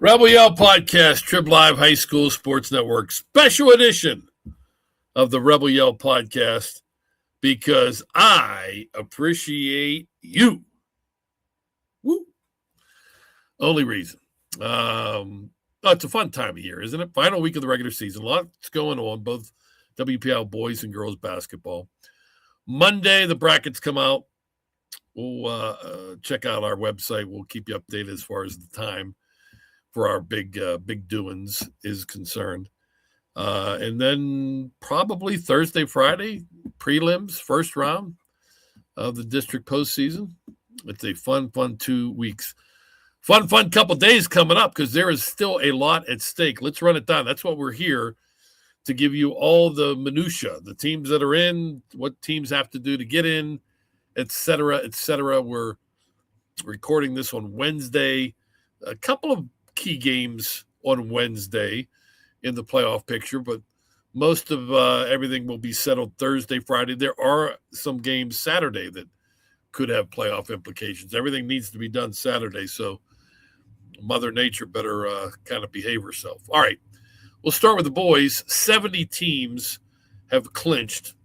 Rebel Yell Podcast, Trib Live High School Sports Network, special edition of the Rebel Yell Podcast, because I appreciate you. Woo. Only reason. It's a fun time of year, isn't it? Final week of the regular season. Lots going on, both WPIAL boys and girls basketball. Monday, the brackets come out. We'll check out our website. We'll keep you updated as far as the time for our big doings is concerned. And then probably Thursday, Friday, prelims, first round of the district postseason. It's a fun 2 weeks. Fun couple days coming up because there is still a lot at stake. Let's run it down. That's what we're here to give you all the minutia, the teams that are in, what teams have to do to get in, et cetera, et cetera. We're recording this on Wednesday. A couple of key games on Wednesday in the playoff picture, but most of everything will be settled Thursday, Friday. There are some games Saturday that could have playoff implications. Everything needs to be done Saturday, so Mother Nature better kind of behave herself. All right, we'll start with the boys. 70 teams have clinched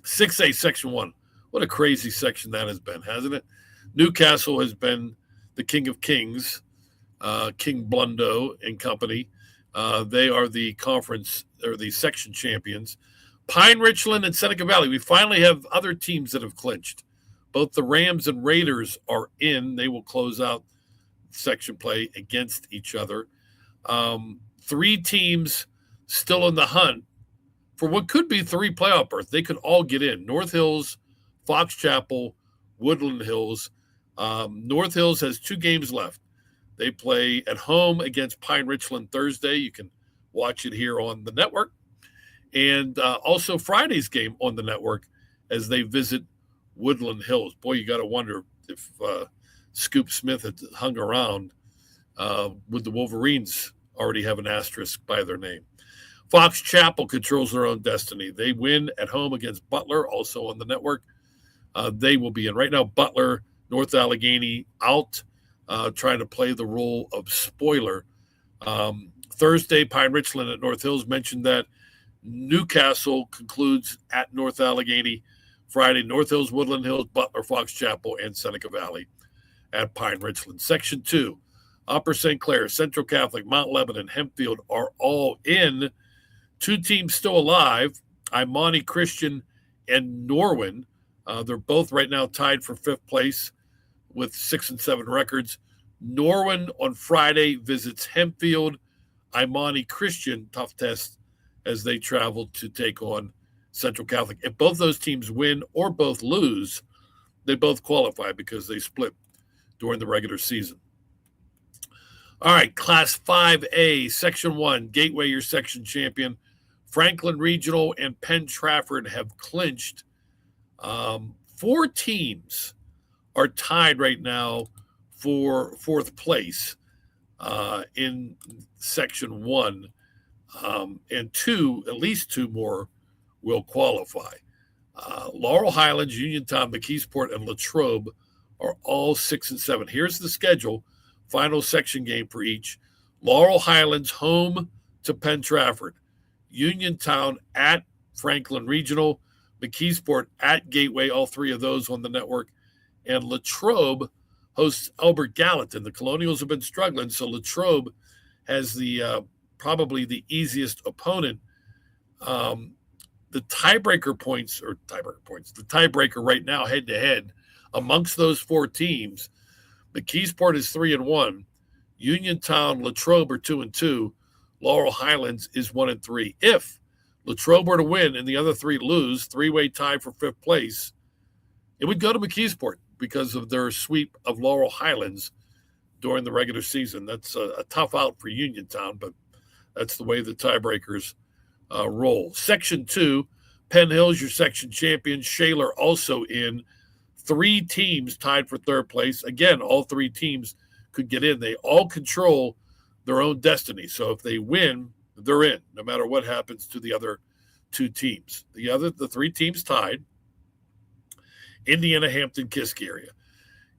6A Section 1. What a crazy section that has been, hasn't it? Newcastle has been the king of kings. King Blundo and company. They are the conference or the section champions. Pine Richland and Seneca Valley. We finally have other teams that have clinched. Both the Rams and Raiders are in. They will close out section play against each other. 3 teams still in the hunt for what could be 3 playoff berths. They could all get in. North Hills, Fox Chapel, Woodland Hills. North Hills has 2 games left. They play at home against Pine Richland Thursday. You can watch it here on the network. And also Friday's game on the network as they visit Woodland Hills. Boy, you got to wonder if Scoop Smith had hung around. Would the Wolverines already have an asterisk by their name? Fox Chapel controls their own destiny. They win at home against Butler, also on the network. They will be in. Right now, Butler, North Allegheny out. Trying to play the role of spoiler. Thursday, Pine Richland at North Hills. Mentioned that. Newcastle concludes at North Allegheny. Friday, North Hills, Woodland Hills, Butler, Fox Chapel, and Seneca Valley at Pine Richland. Section 2, Upper St. Clair, Central Catholic, Mount Lebanon, Hempfield are all in. 2 teams still alive, Imani Christian and Norwin. They're both right now tied for 5th place with 6 and 7 records. Norwin on Friday visits Hempfield. Imani Christian, tough test as they travel to take on Central Catholic. If both those teams win or both lose, they both qualify because they split during the regular season. All right, Class 5A, Section 1, Gateway, your section champion. Franklin Regional and Penn Trafford have clinched. 4 teams are tied right now for 4th place in Section 1, and at least two more will qualify. Laurel Highlands, Uniontown, McKeesport, and Latrobe are all 6 and 7. Here's the schedule, final section game for each. Laurel Highlands home to Penn Trafford. Uniontown at Franklin Regional. McKeesport at Gateway, all 3 of those on the network. And Latrobe hosts Albert Gallatin. The Colonials have been struggling, so Latrobe has the probably the easiest opponent. The tiebreaker right now head-to-head amongst those 4 teams, McKeesport is 3-1. Uniontown, Latrobe are 2-2. Laurel Highlands is 1-3. If Latrobe were to win and the other 3 lose, 3-way tie for 5th place, it would go to McKeesport because of their sweep of Laurel Highlands during the regular season. That's a tough out for Uniontown, but that's the way the tiebreakers roll. Section 2, Penn Hills, your section champion. Shaler also in. 3 teams tied for 3rd place. Again, all 3 teams could get in. They all control their own destiny. So if they win, they're in, no matter what happens to the other 2 teams. The 3 teams tied. Indiana, Hampton, Kiski area.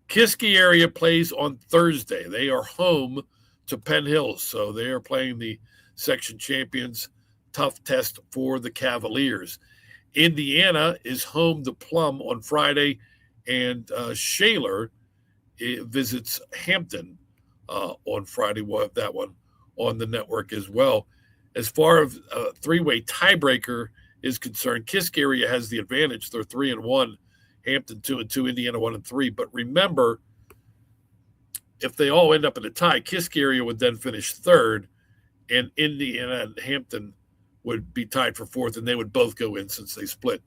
Kiski area plays on Thursday. They are home to Penn Hills. So they are playing the section champions. Tough test for the Cavaliers. Indiana is home to Plum on Friday, and Shaler visits Hampton on Friday. We'll have that one on the network as well. As far as a three-way tiebreaker is concerned, Kisk area has the advantage. They're 3-1, Hampton 2-2, Indiana 1-3. But remember, if they all end up in a tie, Kisk area would then finish third, and Indiana and Hampton would be tied for fourth, and they would both go in since they split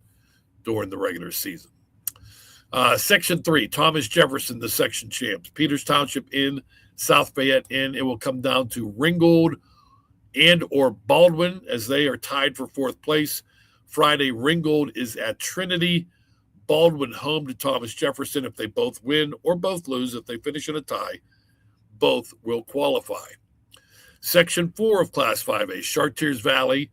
during the regular season. Section 3, Thomas Jefferson, the section champs. Peters Township in, South Fayette in. It will come down to Ringgold and or Baldwin as they are tied for fourth place. Friday, Ringgold is at Trinity. Baldwin home to Thomas Jefferson. If they both win or both lose, if they finish in a tie, both will qualify. Section 4 of Class 5A, Chartiers Valley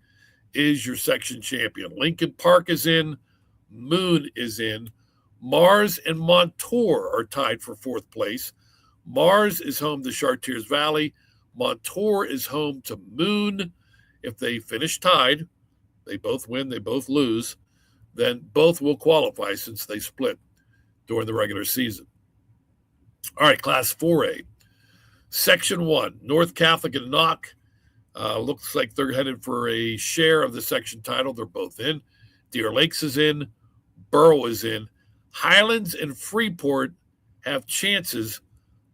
is your section champion. Lincoln Park is in. Moon is in. Mars and Montour are tied for fourth place. Mars is home to Chartiers Valley. Montour is home to Moon. If they finish tied, they both win, they both lose, then both will qualify since they split during the regular season. All right, Class 4A. Section 1, North Catholic and Knock. Looks like they're headed for a share of the section title. They're both in. Deer Lakes is in. Burrow is in. Highlands and Freeport have chances,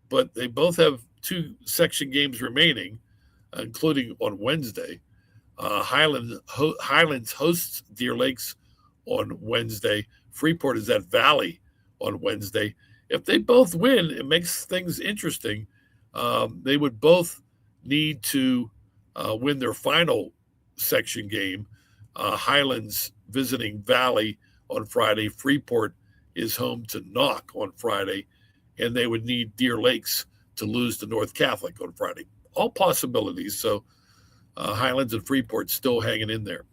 but they both have 2 section games remaining, including on Wednesday. Highlands hosts Deer Lakes on Wednesday. Freeport is at Valley on Wednesday. If they both win, it makes things interesting. They would both need to win their final section game. Highlands visiting Valley on Friday. Freeport is home to Knock on Friday, and they would need Deer Lakes to lose to North Catholic on Friday. All possibilities. So Highlands and Freeport still hanging in there.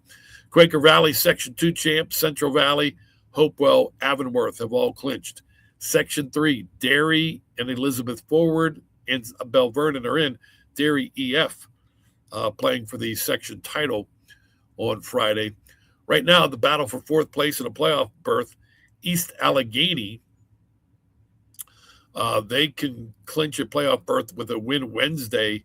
Quaker Valley Section 2 champs, Central Valley, Hopewell, Avonworth have all clinched. Section 3, Derry and Elizabeth Forward and Bell Vernon are in. Derry EF playing for the section title on Friday. Right now, the battle for fourth place in a playoff berth, East Allegheny, they can clinch a playoff berth with a win Wednesday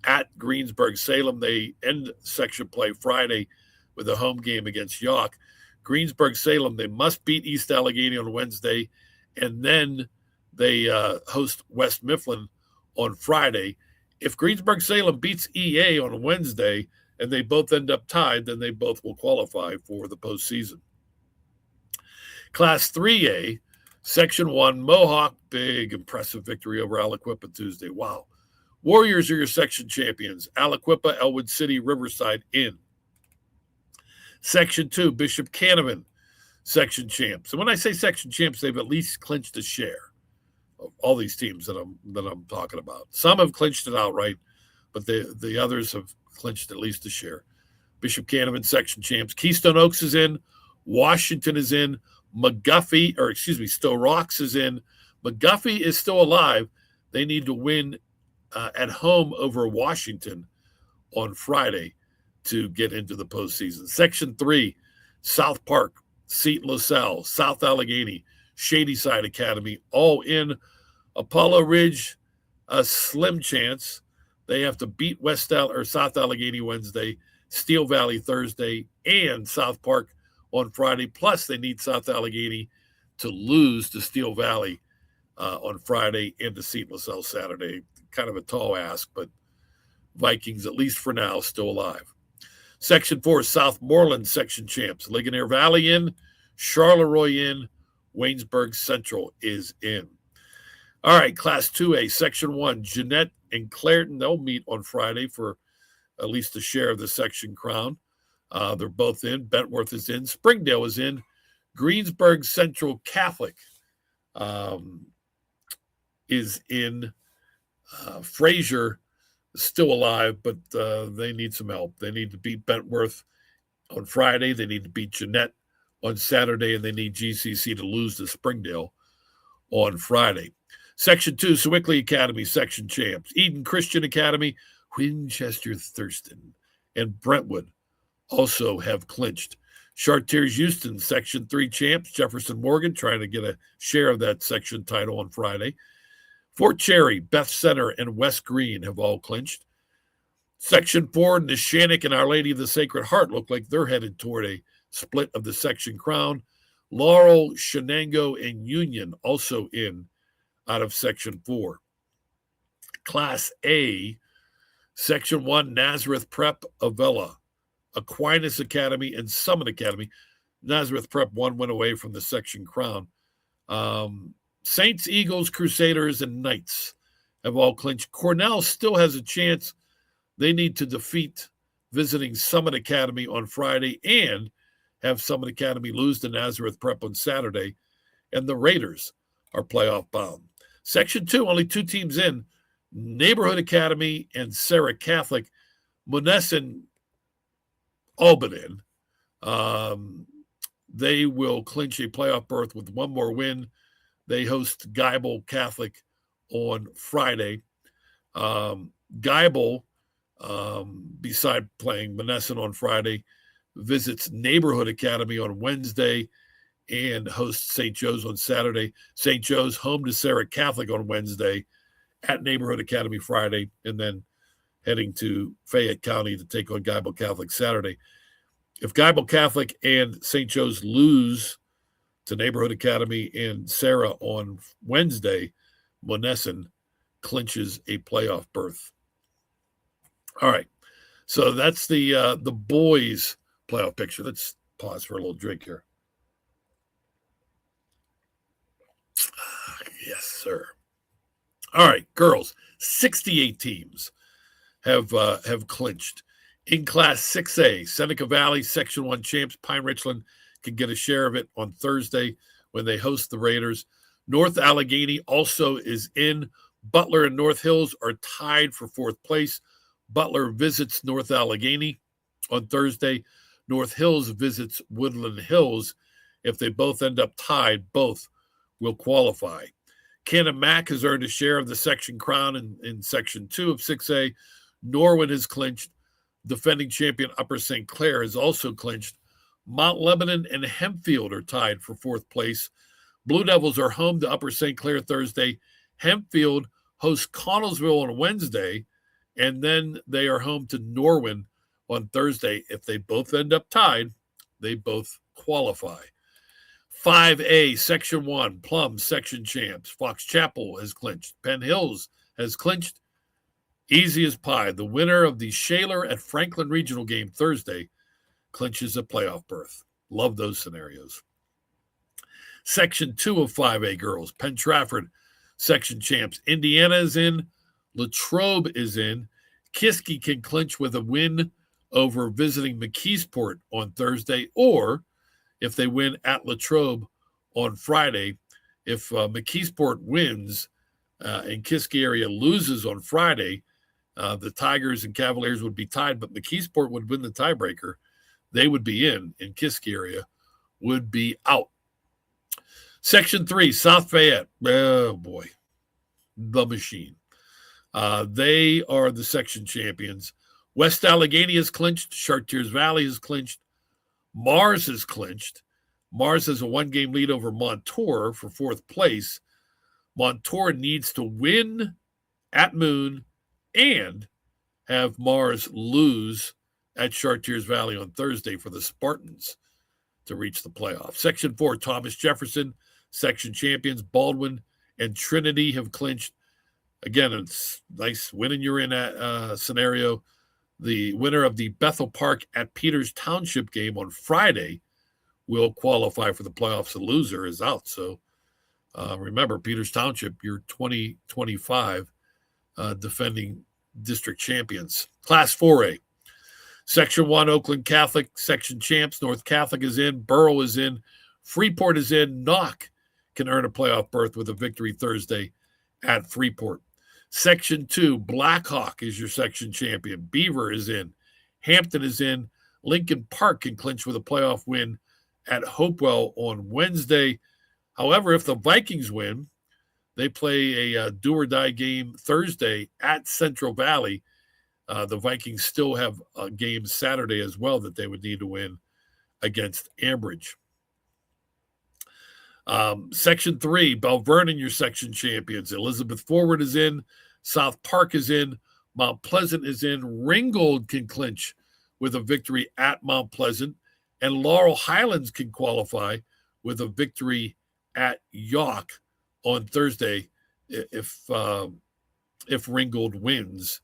at Greensburg-Salem. They end section play Friday with a home game against York. Greensburg-Salem, they must beat East Allegheny on Wednesday, and then they host West Mifflin on Friday. If Greensburg-Salem beats EA on Wednesday and they both end up tied, then they both will qualify for the postseason. Class 3A, Section 1, Mohawk, big, impressive victory over Aliquippa Tuesday. Wow. Warriors are your section champions. Aliquippa, Elwood City, Riverside in. Section 2, Bishop Canavan, section champs. And when I say section champs, they've at least clinched a share of all these teams that I'm talking about. Some have clinched it outright, but the others have clinched at least a share. Bishop Canavan, section champs. Keystone Oaks is in. Washington is in. Stowe Rocks is in. McGuffey is still alive. They need to win at home over Washington on Friday to get into the postseason. Section 3, South Park, Seton LaSalle, South Allegheny, Shadyside Academy, all in. Apollo Ridge, a slim chance. They have to beat South Allegheny Wednesday, Steel Valley Thursday, and South Park on Friday. Plus, they need South Allegheny to lose to Steel Valley on Friday and to Seton LaSalle Saturday. Kind of a tall ask, but Vikings, at least for now, still alive. Section 4, Southmoreland section champs. Ligonier Valley in, Charleroi in, Waynesburg Central is in. All right, Class 2A, Section 1, Jeanette and Clairton, they'll meet on Friday for at least a share of the section crown. They're both in. Bentworth is in. Springdale is in. Greensburg Central Catholic is in. Fraser is still alive, but they need some help. They need to beat Bentworth on Friday. They need to beat Jeanette on Saturday, and they need GCC to lose to Springdale on Friday. Section 2, Sewickley Academy, section champs. Eden Christian Academy, Winchester Thurston, and Brentwood also have clinched. Chartiers Houston, section 3 champs. Jefferson Morgan trying to get a share of that section title on Friday. Fort Cherry, Beth Center, and West Green have all clinched. Section 4, Neshannock and Our Lady of the Sacred Heart look like they're headed toward a split of the section crown. Laurel, Shenango, and Union also in out of section 4. Class A, section 1, Nazareth Prep, Avella, Aquinas Academy, and Summit Academy. Nazareth Prep 1 went away from the section crown. Saints, Eagles, Crusaders, and Knights have all clinched. Cornell still has a chance. They need to defeat visiting Summit Academy on Friday and have Summit Academy lose to Nazareth Prep on Saturday. And the Raiders are playoff bound. Section 2, only 2 teams in, Neighborhood Academy and Sarah Catholic. Monessen, Albanin. They will clinch a playoff berth with one more win. They host Geibel Catholic on Friday. Geibel, beside playing Monessen on Friday, visits Neighborhood Academy on Wednesday and hosts St. Joe's on Saturday. St. Joe's home to Sarah Catholic on Wednesday, at Neighborhood Academy Friday, and then heading to Fayette County to take on Geibel Catholic Saturday. If Geibel Catholic and St. Joe's lose to Neighborhood Academy and Sarah on Wednesday, Monessen clinches a playoff berth. All right, so that's the boys' playoff picture. Let's pause for a little drink here. Yes, sir. All right, girls, 68 teams have clinched. In Class 6A, Seneca Valley Section 1 champs Pine Richland can get a share of it on Thursday when they host the Raiders. North Allegheny also is in. Butler and North Hills are tied for 4th place. Butler visits North Allegheny on Thursday. North Hills visits Woodland Hills. If they both end up tied, both will qualify. Cannon Mac has earned a share of the section crown in Section 2 of 6A. Norwin has clinched. Defending champion Upper St. Clair has also clinched. Mount Lebanon and Hempfield are tied for 4th place. Blue Devils are home to Upper St. Clair Thursday. Hempfield hosts Connellsville on Wednesday, and then they are home to Norwin on Thursday. If they both end up tied, they both qualify. 5A, Section 1, Plum section champs. Fox Chapel has clinched. Penn Hills has clinched. Easy as pie. The winner of the Shaler at Franklin Regional game Thursday clinches a playoff berth. Love those scenarios. Section 2 of 5A girls. Penn Trafford section champs. Indiana is in. Latrobe is in. Kiski can clinch with a win over visiting McKeesport on Thursday, or if they win at Latrobe on Friday. If McKeesport wins and Kiski area loses on Friday, the Tigers and Cavaliers would be tied, but McKeesport would win the tiebreaker. They would be in, and Kiski area would be out. Section 3, South Fayette. Oh, boy. The Machine. They are the section champions. West Allegheny has clinched. Chartiers Valley has clinched. Mars has clinched. Mars has a 1-game lead over Montour for 4th place. Montour needs to win at Moon and have Mars lose at Chartiers Valley on Thursday for the Spartans to reach the playoffs. Section 4, Thomas Jefferson, section champions. Baldwin and Trinity have clinched. Again, it's nice winning you're in that scenario. The winner of the Bethel Park at Peters Township game on Friday will qualify for the playoffs. The loser is out. So remember, Peters Township, you're 2025 defending district champions. Class 4A. Section 1, Oakland Catholic, section champs. North Catholic is in. Borough is in. Freeport is in. Knock can earn a playoff berth with a victory Thursday at Freeport. Section 2, Blackhawk is your section champion. Beaver is in. Hampton is in. Lincoln Park can clinch with a playoff win at Hopewell on Wednesday. However, if the Vikings win, They play a do-or-die game Thursday at Central Valley. The Vikings still have a game Saturday as well that they would need to win against Ambridge. Section 3, Bell Vernon, your section champions. Elizabeth Forward is in. South Park is in. Mount Pleasant is in. Ringgold can clinch with a victory at Mount Pleasant. And Laurel Highlands can qualify with a victory at York on Thursday if Ringgold wins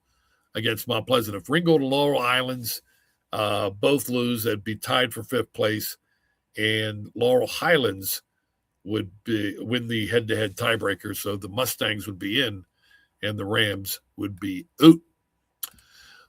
against Mount Pleasant. If Ringgold and Laurel Highlands both lose, they'd be tied for 5th place. And Laurel Highlands would win the head-to-head tiebreaker, so the Mustangs would be in and the Rams would be out.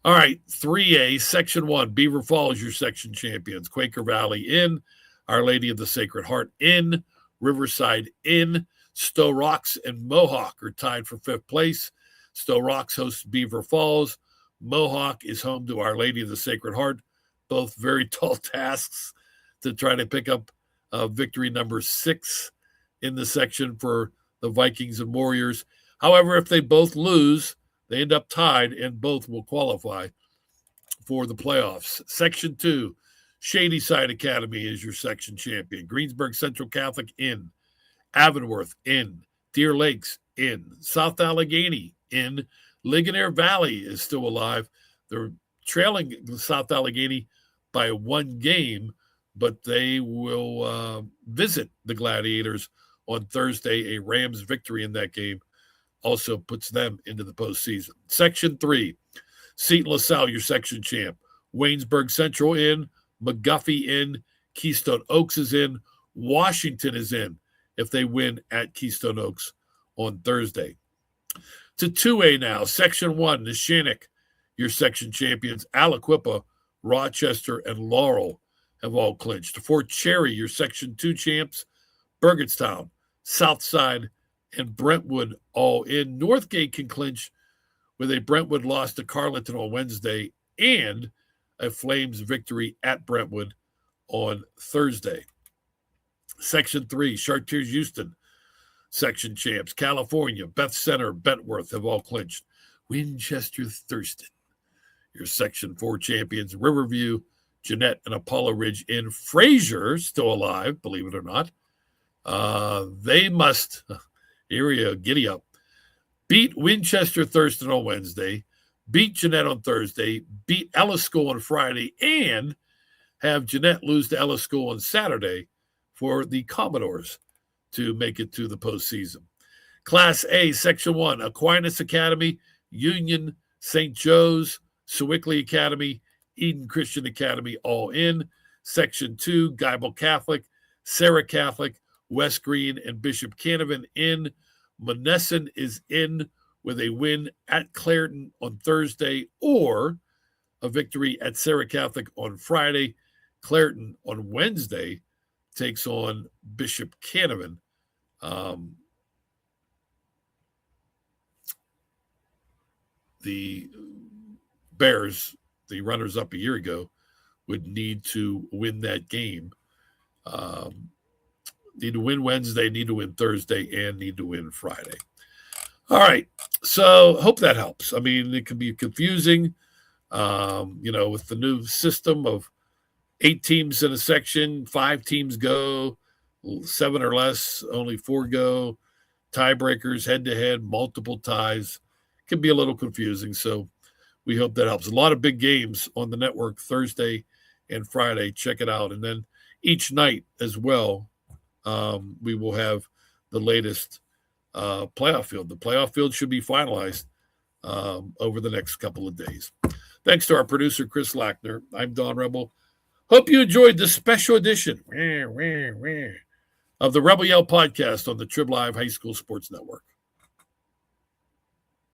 All right, 3A, Section 1, Beaver Falls, your section champions. Quaker Valley in, Our Lady of the Sacred Heart in, Riverside in, Stowe Rocks and Mohawk are tied for 5th place. Stowe Rocks hosts Beaver Falls. Mohawk is home to Our Lady of the Sacred Heart. Both very tall tasks to try to pick up victory number 6 in the section for the Vikings and Warriors. However, if they both lose, they end up tied and both will qualify for the playoffs. Section 2, Shadyside Academy is your section champion. Greensburg Central Catholic in. Avonworth in. Deer Lakes in. South Allegheny in. Ligonier Valley is still alive. They're trailing South Allegheny by 1 game, but they will visit the Gladiators on Thursday. A Rams victory in that game also puts them into the postseason. Section 3, Seton LaSalle, your section champ. Waynesburg Central in. McGuffey in. Keystone Oaks is in. Washington is in if they win at Keystone Oaks on Thursday. To 2A now, Section 1, Neshannock, your section champions. Aliquippa, Rochester, and Laurel have all clinched. Fort Cherry, your Section 2 champs. Burgettstown, Southside, and Brentwood all in. Northgate can clinch with a Brentwood loss to Carleton on Wednesday and a Flames victory at Brentwood on Thursday. Section 3, Chartiers Houston, section champs. California, Beth Center, Bentworth have all clinched. Winchester Thurston, your Section 4 champions. Riverview, Jeanette, and Apollo Ridge in. Fraser, still alive, believe it or not. They must, here we go, giddy up. Beat Winchester Thurston on Wednesday, beat Jeanette on Thursday, beat Ellis School on Friday, and have Jeanette lose to Ellis School on Saturday for the Commodores to make it to the postseason. Class A, Section 1, Aquinas Academy, Union, St. Joe's, Sewickley Academy, Eden Christian Academy, all in. Section 2, Geibel Catholic, Sarah Catholic, West Green, and Bishop Canavan in. Monessen is in with a win at Clairton on Thursday or a victory at Sarah Catholic on Friday. Clairton on Wednesday takes on Bishop Canavan. The Bears, the runners-up a year ago, would need to win that game. Need to win Wednesday, need to win Thursday, and need to win Friday. All right, so hope that helps. I mean, it can be confusing, with the new system of 8 teams in a section, 5 teams go, 7 or less, only 4 go, tiebreakers, head-to-head, multiple ties. It can be a little confusing, so we hope that helps. A lot of big games on the network Thursday and Friday. Check it out. And then each night as well, we will have the latest playoff field. The playoff field should be finalized over the next couple of days. Thanks to our producer, Chris Lackner. I'm Don Rebel. Hope you enjoyed this special edition of the Rebel Yell podcast on the Trib Live High School Sports Network.